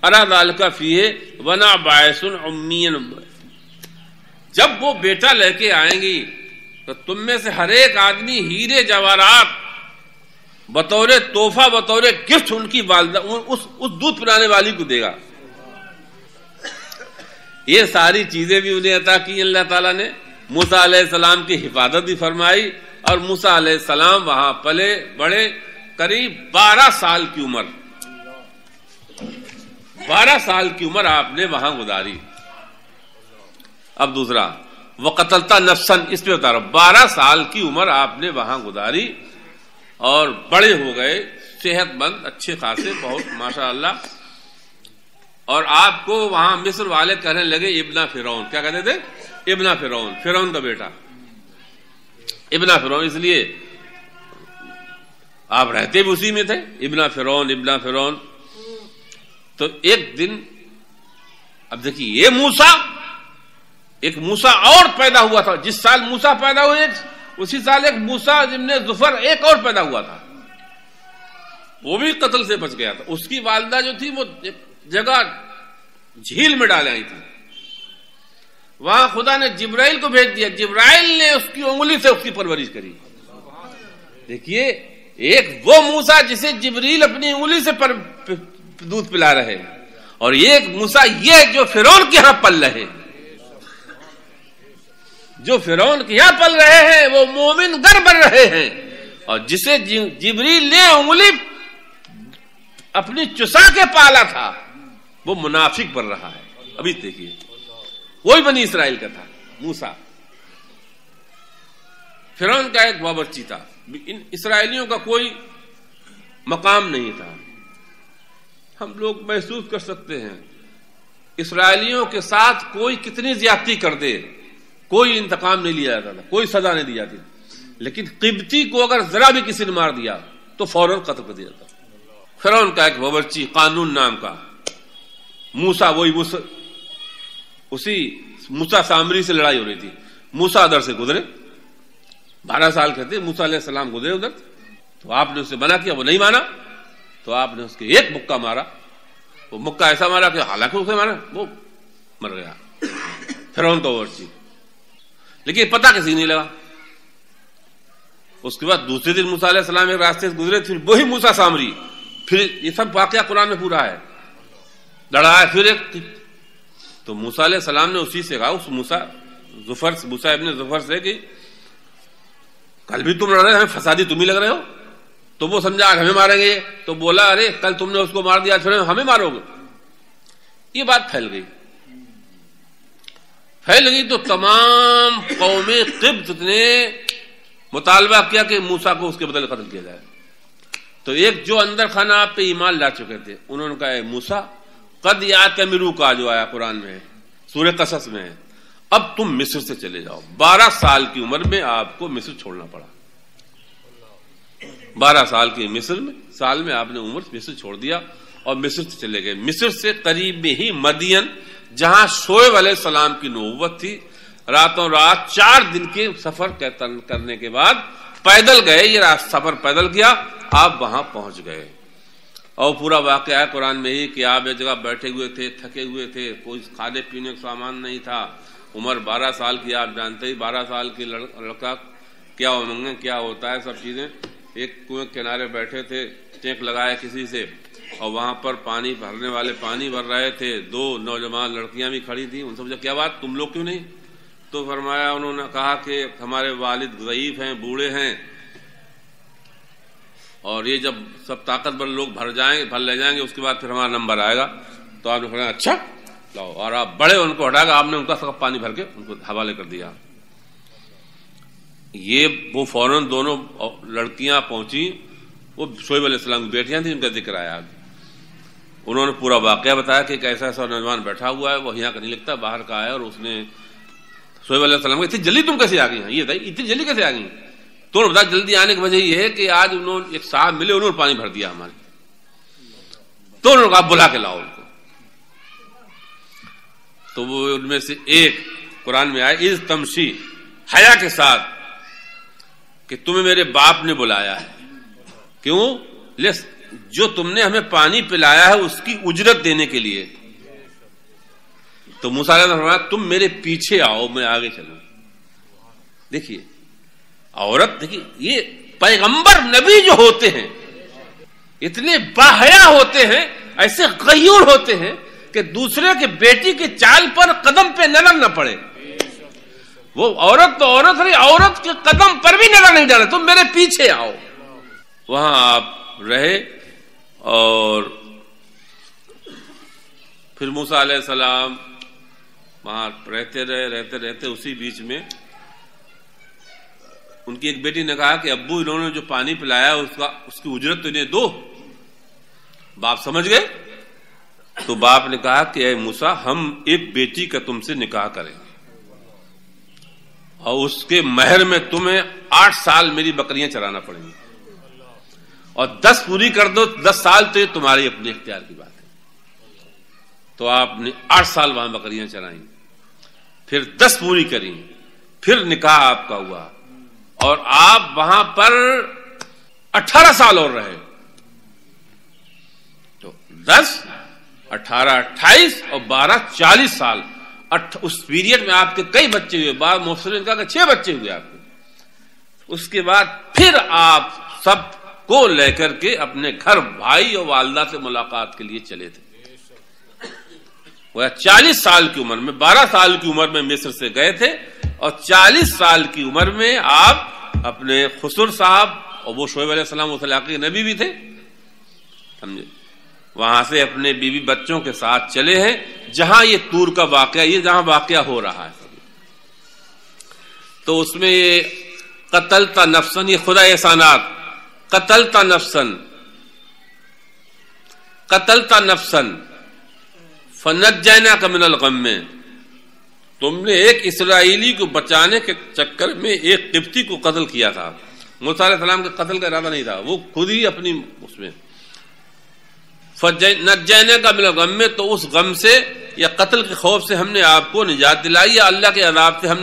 ارى ذلك فيه وانا باعث عميا. جب وہ بیٹا لے کے آئیں گی تو تم میں سے ہر ایک آدمی ہیرے جواہرات بطور تحفہ، بطور گفٹ ان کی والدہ، اس دودھ پلانے والی کو دے گا. یہ ساری چیزیں بھی انہیں عطا کی اللہ تعالیٰ نے. موسیٰ علیہ السلام کی حفاظت بھی فرمائی، اور موسیٰ علیہ السلام وہاں پلے بڑے، قریب 12 سال کی عمر، 12 سال کی عمر آپ نے وہاں گزاری. اب دوسرا وقتلتا نفسا، اس پہ بتا رہا ہوں، 12 سال کی عمر آپ نے وہاں گزاری اور بڑے ہو گئے، صحت مند، اچھے خاصے، بہت ماشاء اللہ. اور آپ کو وہاں مصر والے کہنے لگے ابن فرعون، کیا کہتے تھے؟ ابن فرعون، فرعون کا بیٹا. ابن فرعون، اس لیے آپ رہتے بھی اسی میں تھے، ابن فرعون. تو ایک دن اب دیکھیے یہ ایک موسیٰ اور پیدا ہوا تھا. جس سال موسیٰ پیدا ہوئے اسی سال ایک موسیٰ ابن ظفر ایک اور پیدا ہوا تھا، وہ بھی قتل سے بچ گیا تھا. اس کی والدہ جو تھی وہ ایک جگہ جھیل میں ڈال آئی تھی، وہاں خدا نے جبرائیل کو بھیج دیا، جبرائیل نے اس کی انگلی سے اس کی پرورش کری. دیکھیے ایک وہ موسیٰ جسے جبریل اپنی انگلی سے دودھ پلا رہے، اور ایک موسیٰ یہ جو فرعون کے یہاں پل رہے، جو فرعون کے یہاں پل رہے ہیں وہ مومن گر بن رہے ہیں، اور جسے جبریل نے انگلی اپنی چسا کے پالا تھا وہ منافق بن رہا ہے. ابھی دیکھیے وہی بنی اسرائیل کا تھا موسیٰ. فرعون کا ایک باورچی تھا، ان اسرائیلیوں کا کوئی مقام نہیں تھا. ہم لوگ محسوس کر سکتے ہیں اسرائیلیوں کے ساتھ کوئی کتنی زیادتی کر دے، کوئی انتقام نہیں لیا جاتا تھا، کوئی سزا نہیں دی جاتی، لیکن قبطی کو اگر ذرا بھی کسی نے مار دیا تو فوراً قتل کر دیا جاتا. فرعون کا ایک باورچی قانون نام کا موسیٰ، وہی اسی موسیٰ سامری سے لڑائی ہو رہی تھی. موسیٰ ادھر سے گزرے، 12 سال کے تھے، موسیٰ علیہ السلام گزرے ادھر، تو آپ نے اسے منع کیا، وہ نہیں مانا، تو آپ نے اس کے ایک مکہ مارا. وہ مکہ ایسا مارا کہ حالانکہ اسے مارا وہ مر گیا فرعون کا باورچی. لیکن پتہ کسی نہیں لگا. اس کے بعد دوسرے دن موسیٰ علیہ السلام ایک راستے سے گزرے، پھر وہی موسیٰ سامری، پھر یہ سب واقعہ قرآن میں پورا ہے، لڑا ہے. پھر ایک تو موسیٰ علیہ السلام نے اسی سے کہا، اس موسیٰ ابن ظفر سے کہ کل بھی تم لڑ رہے، ہمیں فسادی تم ہی لگ رہے ہو. تو وہ سمجھا ہمیں ماریں گے، تو بولا ارے کل تم نے اس کو مار دیا، پھر ہمیں مارو گے. یہ بات پھیل گئی تو تمام قوم قبط نے مطالبہ کیا کہ موسیٰ کو اس کے بدلے قتل کیا جائے. تو ایک جو اندر خانہ آپ پہ ایمان لا چکے تھے انہوں نے کہا اے موسیٰ قد یعتمرو کا جو آیا قرآن میں سورہ قصص میں ہے، اب تم مصر سے چلے جاؤ. 12 سال کی عمر میں آپ کو مصر چھوڑنا پڑا. 12 سال کی سال میں آپ نے مصر چھوڑ دیا اور مصر سے چلے گئے. مصر سے قریب میں ہی مدین، جہاں شعیب علیہ السلام کی نبوت تھی، راتوں رات 4 دن کے سفر کرنے کے بعد پیدل گئے. یہ سفر پیدل کیا، آپ وہاں پہنچ گئے. اور پورا واقعہ ہے قرآن میں ہی کہ آپ ایک جگہ بیٹھے ہوئے تھے، تھکے ہوئے تھے، کوئی کھانے پینے کا سامان نہیں تھا. عمر 12 سال کی، آپ جانتے ہی 12 سال کی لڑکا کیا امنگیں کیا ہوتا ہے سب چیزیں. ایک کنویں کنارے بیٹھے تھے، ٹینک لگائے کسی سے، اور وہاں پر پانی بھرنے والے پانی بھر رہے تھے. 2 نوجوان لڑکیاں بھی کھڑی تھیں. ان سے پوچھا کیا بات، تم لوگ کیوں نہیں؟ تو فرمایا، انہوں نے کہا کہ ہمارے والد ضعیف ہیں، بوڑھے ہیں، اور یہ جب سب طاقتور لوگ بھر لے جائیں گے اس کے بعد پھر ہمارا نمبر آئے گا. تو آپ نے فرمایا اچھا لاؤ، اور آپ بڑے ان کو ہٹا کر آپ نے ان کا سب پانی بھر کے ان کو حوالے کر دیا. وہ فوراً دونوں لڑکیاں پہنچی، وہ شعیب علیہ السلام کی بیٹیاں تھیں، ان کا ذکر آیا. انہوں نے پورا واقعہ بتایا کہ ایک ایسا نوجوان بیٹھا ہوا ہے، وہ یہاں کا نہیں لگتا، باہر کا ہے، اور اس نے شعیب علیہ السلام کو اتنی جلدی تم کیسے آ گئی ہیں، یہ بتائیے اتنی جلدی کیسے آ گئی. تو انہوں نے بتایا جلدی آنے کی وجہ یہ ہے کہ آج انہوں نے ایک صاحب ملے، انہوں نے پانی بھر دیا ہمارے. تو انہوں نے کہا بلا کے لاؤ ان کو. تو وہ ان میں سے ایک قرآن میں آئے از تمشی، حیا کے ساتھ، کہ تمہیں میرے باپ نے بلایا ہے. کیوں؟ جو تم نے ہمیں پانی پلایا ہے اس کی اجرت دینے کے لیے. تو موسیٰ علیہ السلام نے فرمایا تم میرے پیچھے آؤ، میں آگے چلوں. دیکھیے عورت، دیکھیے یہ پیغمبر نبی جو ہوتے ہیں اتنے باحیا ہوتے ہیں، ایسے غیور ہوتے ہیں کہ دوسرے کے بیٹی کی چال پر قدم پہ نظر نہ پڑے. وہ عورت تو عورت رہی، عورت کے قدم پر بھی نظر نہیں ڈالے، تم میرے پیچھے آؤ. وہاں آپ رہے، اور پھر موسیٰ علیہ السلام وہاں رہتے اسی بیچ میں ان کی ایک بیٹی نے کہا کہ ابو انہوں نے جو پانی پلایا اس کی اجرت تو انہیں دو. باپ سمجھ گئے. تو باپ نے کہا کہ اے موسیٰ ہم ایک بیٹی کا تم سے نکاح کریں گے، اور اس کے مہر میں تمہیں 8 سال میری بکریاں چرانا پڑیں گی، اور 10 پوری کر دو 10 سال تو یہ تمہاری اپنے اختیار کی بات ہے۔ تو آپ نے 8 سال وہاں بکریاں چرائیں، پھر 10 پوری کریں، پھر نکاح آپ کا ہوا، اور آپ وہاں پر 18 سال اور رہے۔ تو 10 18 28 اور 12 40 سال، اس پیریڈ میں آپ کے کئی بچے ہوئے، بعض مفسرین نے کہا کہ 6 بچے ہوئے آپ کے۔ اس کے بعد پھر آپ سب کو لے کر کے اپنے گھر بھائی اور والدہ سے ملاقات کے لیے چلے تھے۔ وہ 40 سال کی عمر میں، 12 سال کی عمر میں مصر سے گئے تھے، اور 40 سال کی عمر میں آپ اپنے خسر صاحب، اور وہ شعیب علیہ السلام اس علاقے کے نبی بھی تھے، سمجھے، وہاں سے اپنے بیوی بچوں کے ساتھ چلے ہیں جہاں یہ طور کا واقعہ، یہ جہاں واقعہ ہو رہا ہے۔ تو اس میں یہ قتلتا نفسن، یہ خدا احسانات، قتلتا نفسن قتلتا نفسن فنجیناک من الغم، میں تم نے ایک اسرائیلی کو بچانے کے چکر میں ایک قبطی کو قتل کیا تھا۔ موسیٰ علیہ السلام کے قتل کا ارادہ نہیں تھا، وہ خود ہی اپنی اس میں نجیناک من الغم، میں تو اس غم سے یا قتل کے خوف سے ہم نے آپ کو نجات دلائی، یا اللہ کے عذاب سے ہم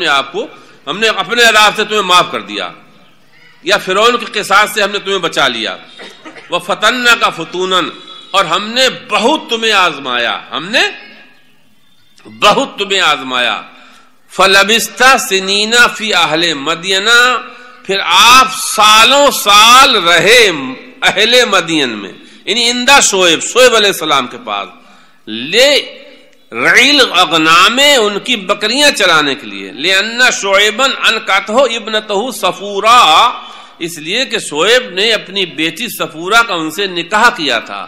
نے اپنے عذاب سے تمہیں معاف کر دیا، یا فرعون کے قصاص سے ہم نے تمہیں بچا لیا۔ وفتناک فتونا، اور ہم نے بہت تمہیں آزمایا، فلبثت سنین فی اہل مدین، پھر آپ سالوں سال رہے اہل مدین میں، یعنی اندہ شعیب علیہ السلام کے پاس، لے رعیل اغنام، ان کی بکریاں چرانے کے لیے، لأن شعیبا انکتہ ابنتہ صفورا، اس لیے کہ شعیب نے اپنی بیٹی صفورا کا ان سے نکاح کیا تھا،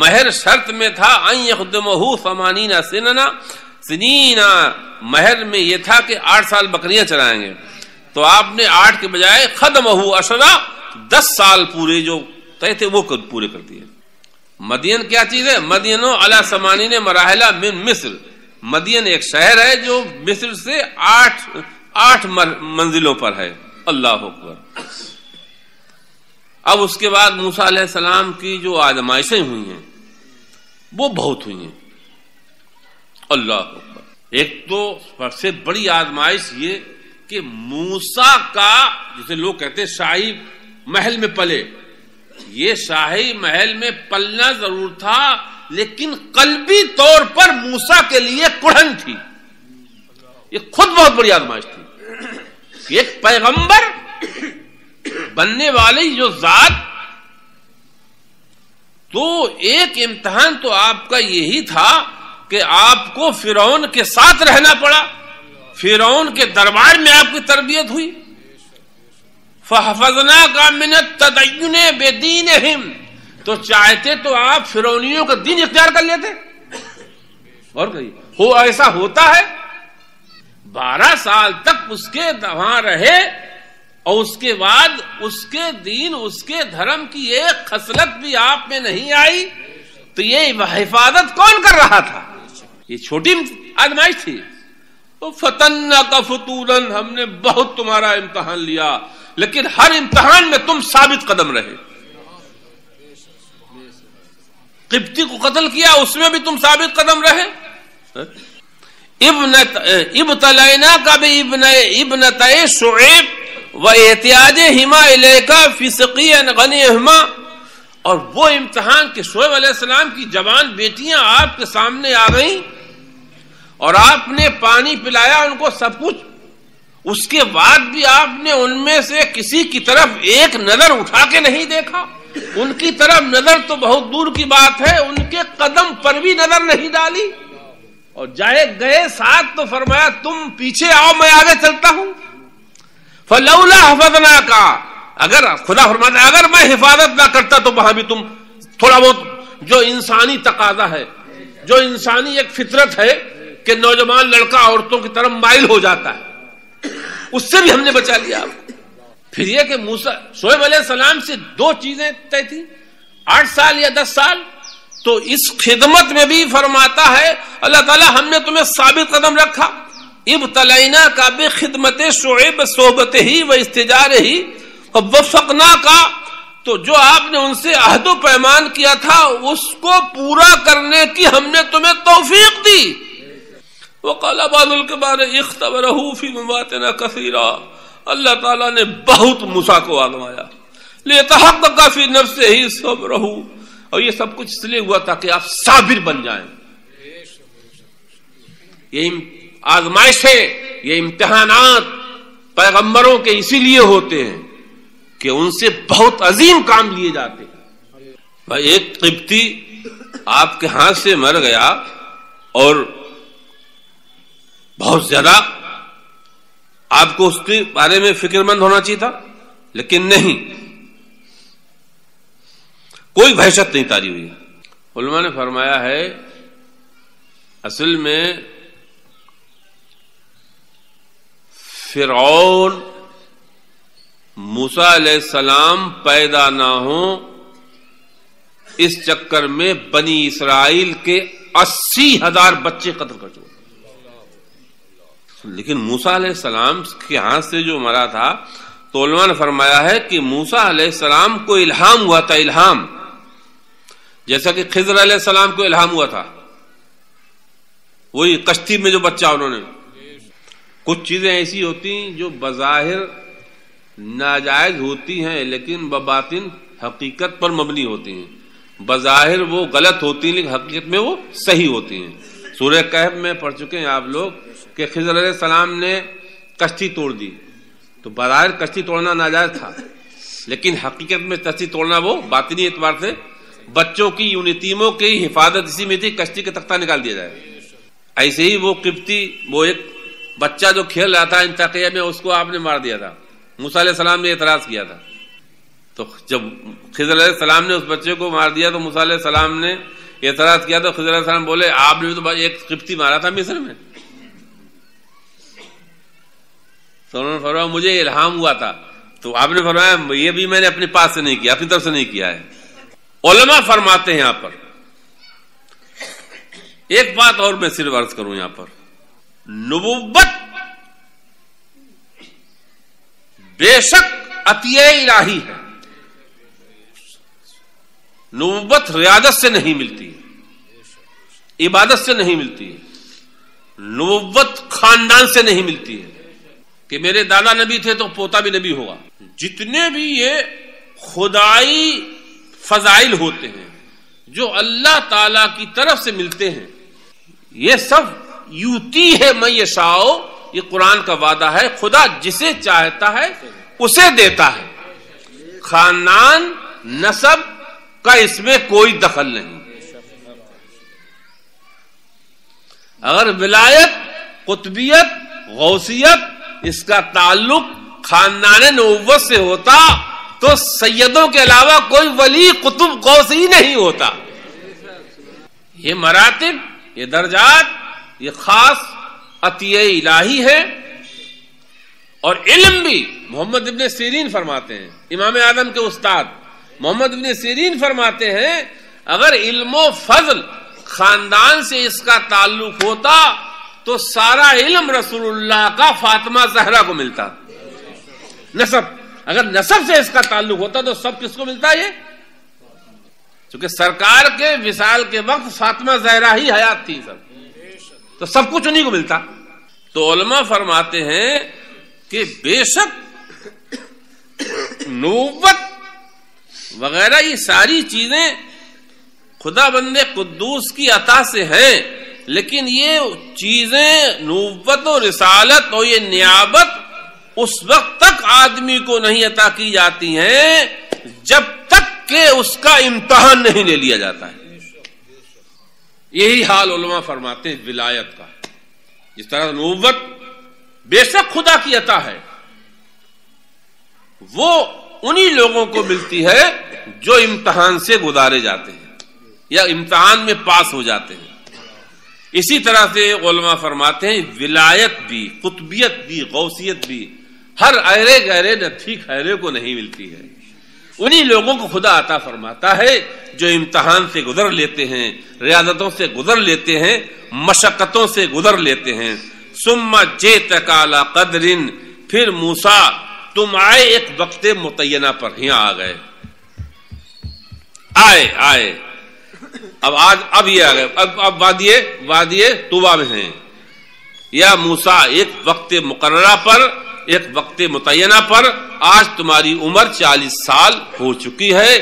مہر شرط میں تھا ان یخدمہ 80 سنین، مہر میں یہ تھا کہ 8 سال بکریاں چرائیں گے، تو آپ نے 8 کے بجائے خدمہ 10 سال پورے جو طے تھے وہ پورے کر دیے۔ مدین کیا چیز ہے؟ مدین علی 80 مراحل من مصر، مدین ایک شہر ہے جو مصر سے 8 منزلوں پر ہے۔ اللہ اکبر۔ اب اس کے بعد موسیٰ علیہ السلام کی جو آزمائشیں ہوئی ہیں وہ بہت ہوئی ہیں۔ اللہ اکبر۔ ایک تو سب سے بڑی آزمائش یہ کہ موسیٰ کا، جسے لوگ کہتے ہیں شاہی محل میں پلے، یہ شاہی محل میں پلنا ضرور تھا، لیکن قلبی طور پر موسیٰ کے لیے کڑھن تھی۔ یہ خود بہت بڑی آزمائش تھی۔ ایک پیغمبر بننے والی جو ذات، تو ایک امتحان تو آپ کا یہی تھا کہ آپ کو فرعون کے ساتھ رہنا پڑا، فرعون کے دربار میں آپ کی تربیت ہوئی۔ فَحَفَظْنَاكَ مِنَ التَّدَيُّنِ بِدِينِهِمْ، تو چاہتے تو آپ فرعونیوں کا دین اختیار کر لیتے، اور کہیے ایسا ہوتا ہے۔ 12 سال تک اس کے وہاں رہے، اور اس کے بعد اس کے دین، اس کے دھرم کی ایک خصلت بھی آپ میں نہیں آئی، تو یہ حفاظت کون کر رہا تھا؟ یہ چھوٹی آزمائش تھی۔ فَتَنَّاكَ فُتُونًا، ہم نے بہت تمہارا امتحان لیا، لیکن ہر امتحان میں تم ثابت قدم رہے۔ قبطی کو قتل کیا، اس میں بھی تم ثابت قدم رہے۔ ابتلیناک بابنتئی شعیب واحتیاجہما الیک فی سقی غنیہما، اور وہ امتحان کہ شعیب علیہ السلام کی جوان بیٹیاں آپ کے سامنے آ گئیں، اور آپ نے پانی پلایا ان کو سب کچھ، اس کے بعد بھی آپ نے ان میں سے کسی کی طرف ایک نظر اٹھا کے نہیں دیکھا، ان کی طرف نظر تو بہت دور کی بات ہے، ان کے قدم پر بھی نظر نہیں ڈالی، اور جائے گئے ساتھ تو فرمایا تم پیچھے آؤ میں آگے چلتا ہوں۔ فَلَوْلَا حَفَظْنَاكَ، اگر خدا فرماتا ہے اگر میں حفاظت نہ کرتا تو وہاں بھی تم تھوڑا بہت، جو انسانی تقاضا ہے، جو انسانی ایک فطرت ہے کہ نوجوان لڑکا عورتوں کی طرف مائل ہو جاتا ہے، اس سے بھی ہم نے بچا لیا آپ کو۔ پھر یہ کہ موسیٰ شعیب علیہ السلام سے 2 چیزیں طے تھی، 8 سال یا 10 سال، تو اس خدمت میں بھی فرماتا ہے اللہ تعالیٰ ہم نے تمہیں ثابت قدم رکھا، ابتلینا کا بخدمت شعیب صحبت ہی و استجار ہی وفقنا کا، تو جو آپ نے ان سے عہد و پیمان کیا تھا اس کو پورا کرنے کی ہم نے تمہیں توفیق دی. وقال بعض الکبار اختبرہ فی مواطن کثیرا، اللہ تعالیٰ نے بہت موسیٰ کو آزمایا. لیتحقق فی نفسہ صبرہ، اور یہ سب کچھ اس لیے ہوا تاکہ آپ صابر بن جائیں. یہ آزمائشیں، یہ امتحانات پیغمبروں کے اسی لیے ہوتے ہیں کہ ان سے بہت عظیم کام لیے جاتے ہیں. بھائی ایک قبطی آپ کے ہاتھ سے مر گیا اور بہت زیادہ آپ کو اس کے بارے میں فکر مند ہونا چاہیے تھا، لیکن نہیں، کوئی وحشت نہیں تاری ہوئی. علماء نے فرمایا ہے اصل میں فرعون موسیٰ علیہ السلام پیدا نہ ہوں اس چکر میں بنی اسرائیل کے 80,000 بچے قتل کر چکے. لیکن موسیٰ علیہ السلام کے ہاتھ سے جو مرا تھا تو علماء نے فرمایا ہے کہ موسیٰ علیہ السلام کو الہام ہوا تھا، الہام جیسا کہ خضر علیہ السلام کو الہام ہوا تھا، وہی کشتی میں جو بچہ انہوں نے. کچھ چیزیں ایسی ہوتی ہیں جو بظاہر ناجائز ہوتی ہیں لیکن بباطن حقیقت پر مبنی ہوتی ہیں. بظاہر وہ غلط ہوتی ہیں لیکن حقیقت میں وہ صحیح ہوتی ہیں. سورہ کہف میں پڑھ چکے ہیں آپ لوگ کہ خضر علیہ السلام نے کشتی توڑ دی، تو بظاہر کشتی توڑنا ناجائز تھا لیکن حقیقت میں کشتی توڑنا وہ باطنی اعتبار سے بچوں کی، ان یتیموں کی حفاظت اسی میں تھی، کشتی کا تختہ نکال دیا جائے. ایسے ہی وہ قبطی، وہ ایک بچہ جو کھیل رہا تھا انتقیہ میں، اس کو آپ نے مار دیا تھا. موسیٰ علیہ السلام نے اعتراض کیا تھا، تو جب خضر علیہ السلام نے اس بچے کو مار دیا تو موسیٰ علیہ السلام نے اعتراض کیا تو خضر علیہ السلام بولے آپ نے تو ایک قبطی مارا تھا مصر میں. تو انہوں نے فرمایا مجھے الہام ہوا تھا، تو آپ نے فرمایا یہ بھی میں نے اپنے پاس سے نہیں کیا، اپنی طرف سے نہیں کیا ہے. علماء فرماتے ہیں یہاں پر ایک بات اور میں صرف عرض کروں، یہاں پر نبوت بے شک عطیہ الہی ہے. نبوت ریاضت سے نہیں ملتی ہے، عبادت سے نہیں ملتی ہے، نبوت خاندان سے نہیں ملتی ہے کہ میرے دادا نبی تھے تو پوتا بھی نبی ہوگا. جتنے بھی یہ خدائی فضائل ہوتے ہیں جو اللہ تعالی کی طرف سے ملتے ہیں، یہ سب یوتی ہے من یشاء، یہ قرآن کا وعدہ ہے، خدا جسے چاہتا ہے اسے دیتا ہے. خاندان نسب کا اس میں کوئی دخل نہیں. اگر ولایت، قطبیت، غوثیت اس کا تعلق خاندان نبوت سے ہوتا تو سیدوں کے علاوہ کوئی ولی، قطب، غوث ہی نہیں ہوتا. یہ مراتب، یہ درجات، یہ خاص عطیہ الہی ہے. اور علم بھی محمد ابن سیرین فرماتے ہیں، امام اعظم کے استاد محمد ابن سیرین فرماتے ہیں اگر علم و فضل خاندان سے اس کا تعلق ہوتا تو سارا علم رسول اللہ کا فاطمہ زہرا کو ملتا. نسب، اگر نسب سے اس کا تعلق ہوتا تو سب کس کو ملتا؟ یہ چونکہ سرکار کے وصال کے وقت فاطمہ زہرا ہی حیات تھی، سب تو سب کچھ انہیں کو ملتا. تو علماء فرماتے ہیں کہ بے شک نبوت وغیرہ یہ ساری چیزیں خدا بند قدوس کی عطا سے ہیں، لیکن یہ چیزیں نبوت و رسالت اور یہ نیابت اس وقت تک آدمی کو نہیں عطا کی جاتی ہیں جب تک کہ اس کا امتحان نہیں لے لیا جاتا ہے. یہی حال علماء فرماتے ہیں ولایت کا. جس طرح نبوت بے شک خدا کی عطا ہے، وہ انہی لوگوں کو ملتی ہے جو امتحان سے گزارے جاتے ہیں یا امتحان میں پاس ہو جاتے ہیں. اسی طرح سے علماء فرماتے ہیں ولایت بھی، قطبیت بھی، غوثیت بھی ہر ایرے گہرے نتھی خیرے کو نہیں ملتی ہے. انہی لوگوں کو خدا عطا فرماتا ہے جو امتحان سے گزر لیتے ہیں، ریاضتوں سے گزر لیتے ہیں، مشقتوں سے گزر لیتے ہیں. ثم جئتک علی قدر، پھر موسیٰ تم آئے ایک وقت متعینہ پر، یہاں آ گئے، آئے اب یہ آ گئے، اب وادی طوبہ میں ہیں۔ یا موسیٰ ایک وقت مقررہ پر، ایک وقت متعینہ پر، آج تمہاری عمر 40 سال ہو چکی ہے،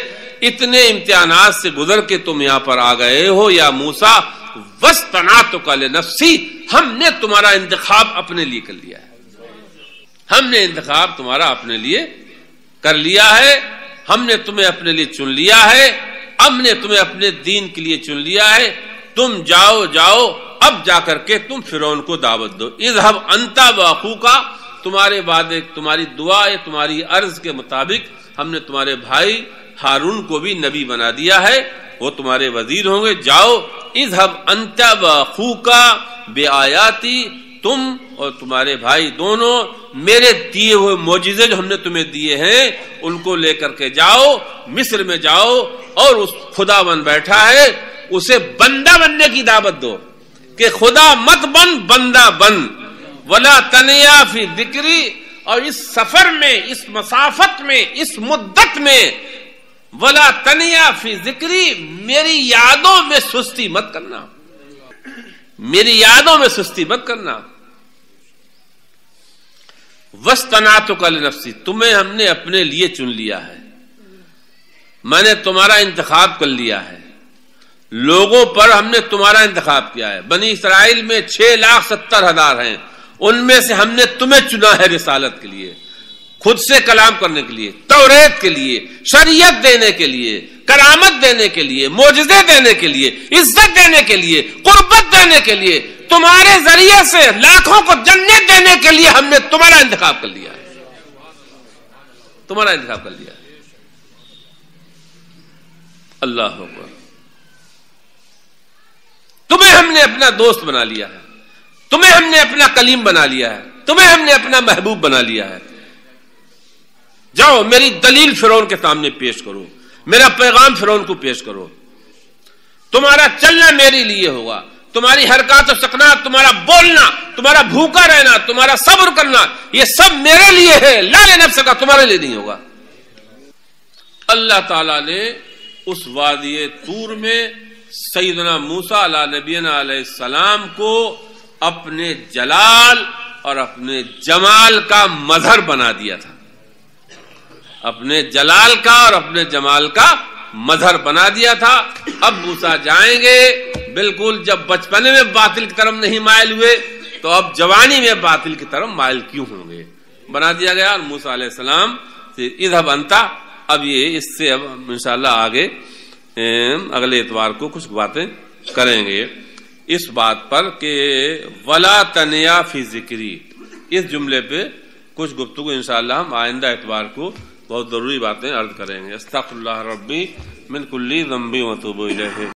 اتنے امتحانات سے گزر کے تم یہاں پر آ گئے ہو۔ یا موسیٰ واصطنعتک لنفسی، ہم نے تمہارا انتخاب اپنے لیے کر لیا ہے، ہم نے انتخاب تمہارا اپنے لیے کر لیا ہے، ہم نے تمہیں اپنے لیے چن لیا ہے، ہم نے تمہیں اپنے دین کے لیے چن لیا ہے، تم جاؤ اب جا کر کے تم فرعون کو دعوت دو۔ اذهب انت واخوک، تمہارے وعدے، تمہاری دعا، تمہاری عرض کے مطابق ہم نے تمہارے بھائی ہارون کو بھی نبی بنا دیا ہے، وہ تمہارے وزیر ہوں گے۔ جاؤ، اذهب انت واخوک بآیاتی، تم اور تمہارے بھائی دونوں میرے دیے ہوئے معجزے جو ہم نے تمہیں دیے ہیں ان کو لے کر کے جاؤ، مصر میں جاؤ، اور اس خدا بن بیٹھا ہے اسے بندہ بننے کی دعوت دو کہ خدا مت بن، بندہ بن۔ ولا تنیا فی ذکری، اور اس سفر میں، اس مسافت میں، اس مدت میں، ولا تنیا فی ذکری، میری یادوں میں سستی مت کرنا، میری یادوں میں سستی مت کرنا۔ واصطنعتک لنفسی، تمہیں ہم نے اپنے لیے چن لیا ہے، میں نے تمہارا انتخاب کر لیا ہے، لوگوں پر ہم نے تمہارا انتخاب کیا ہے۔ بنی اسرائیل میں 6,70,000 ہیں، ان میں سے ہم نے تمہیں چنا ہے رسالت کے لیے، خود سے کلام کرنے کے لیے، توریت کے لیے، شریعت دینے کے لیے، کرامت دینے کے لیے، معجزے دینے کے لیے، عزت دینے کے لیے، قربت دینے کے لیے، تمہارے ذریعے سے لاکھوں کو جنت دینے کے لیے ہم نے تمہارا انتخاب کر لیا ہے، تمہارا انتخاب کر لیا ہے۔ اللہ اکبر، تمہیں ہم نے اپنا دوست بنا لیا ہے، تمہیں ہم نے اپنا کلیم بنا لیا ہے، تمہیں ہم نے اپنا محبوب بنا لیا ہے۔ جاؤ میری دلیل فرعون کے سامنے پیش کرو، میرا پیغام فرعون کو پیش کرو، تمہارا چلنا میرے لیے ہوگا، تمہاری حرکات و سکنات، تمہارا بولنا، تمہارا بھوکا رہنا، تمہارا صبر کرنا، یہ سب میرے لیے ہے، لا لنفسک کا، تمہارے لیے نہیں ہوگا۔ اللہ تعالیٰ نے اس وادی طور میں سیدنا موسیٰ علیہ نبینا علیہ السلام کو اپنے جلال اور اپنے جمال کا مظہر بنا دیا تھا، اپنے جلال کا اور اپنے جمال کا مظہر بنا دیا تھا۔ اب موسیٰ جائیں گے، بالکل جب بچپنے میں باطل کی طرف نہیں مائل ہوئے تو اب جوانی میں باطل کی طرف مائل کیوں ہوں گے، بنا دیا گیا۔ اور موسیٰ علیہ السلام سے اذهب انت، اب یہ اس سے اب انشاءاللہ آگے اگلے اتوار کو کچھ باتیں کریں گے اس بات پر کہ ولا تنیا فی ذکری، اس جملے پہ کچھ گفتگو انشاءاللہ ہم آئندہ اتوار کو بہت ضروری باتیں عرض کریں گے۔ استغفر اللہ ربی من کل ذنب واتوب الیہ۔